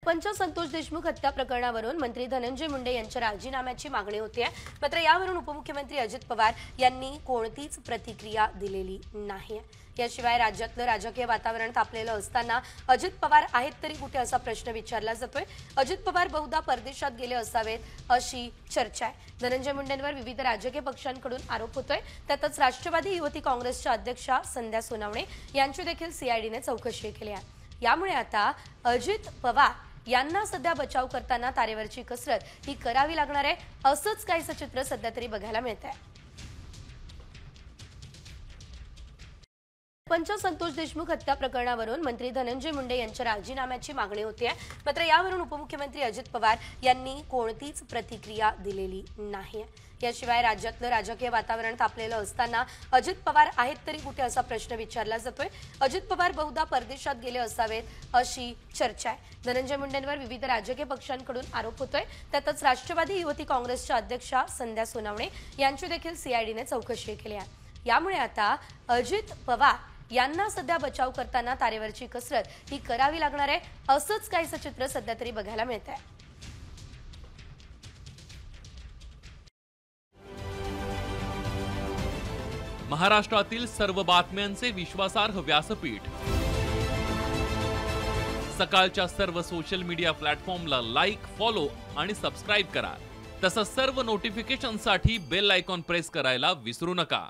पंच संतोष देशमुख हत्या प्रकरणावरून मंत्री धनंजय मुंडे यांच्या राजीनाम्याची मागणी होते आहे। मात्र यावरून उपमुख्यमंत्री अजित पवार यांनी कोणतीच प्रतिक्रिया दिलेली नाही। याशिवाय राज्यातलं राजकीय वातावरण तापलेलं असताना अजित पवार आहेत तरी कुठे असा प्रश्न विचारला जातोय। अजित पवार बहुधा परदेशात गेले असावेत अशी चर्चा आहे। धनंजय मुंडेंवर विविध राजकीय पक्षांकडून आरोप होतोय। त्यातच राष्ट्रवादी युवती काँग्रेसच्या अध्यक्षा संध्या सोनवणे यांची देखील सीआयडीने चौकशी केली आहे। यामुळे आता अजित पवार यांना सध्या बचाव करताना तारेवरची कसरत ही करावी लागणार आहे, असंच काहीसं चित्र सध्या तरी बघायला मिळतंय। पंच संतोष देशमुख हत्या प्रकरणावरून मंत्री धनंजय मुंडे यांच्या राजीनाम्याची मागणी होते आहे। मात्र यावरून उपमुख्यमंत्री अजित पवार यांनी कोणतीच प्रतिक्रिया दिलेली नाही। याशिवाय राज्यातलं राजकीय वातावरण तापलेलं असताना अजित पवार आहेत तरी कुठे असा प्रश्न विचारला जातोय। अजित पवार बहुधा परदेशात गेले असावेत अशी चर्चा आहे। धनंजय मुंडेंवर विविध राजकीय पक्षांकडून आरोप होतोय। त्यातच राष्ट्रवादी युवती काँग्रेसच्या अध्यक्षा संध्या सोनवणे यांची देखील सीआयडीने चौकशी केली आहे। यामुळे आता अजित पवार यांना सध्या बचाव करताना तारेवरची कसरत ही करावी लागणार आहे, असंच काहीसं चित्र सध्या तरी बघायला मिळतंय। महाराष्ट्रातील सर्व बातम्यांचे विश्वासार्ह व्यासपीठ सकाळच्या सर्व सोशल मीडिया प्लॅटफॉर्मला लाईक, फॉलो आणि सबस्क्राईब करा। तसंच सर्व नोटिफिकेशनसाठी बेल आयकॉन प्रेस करायला विसरू नका।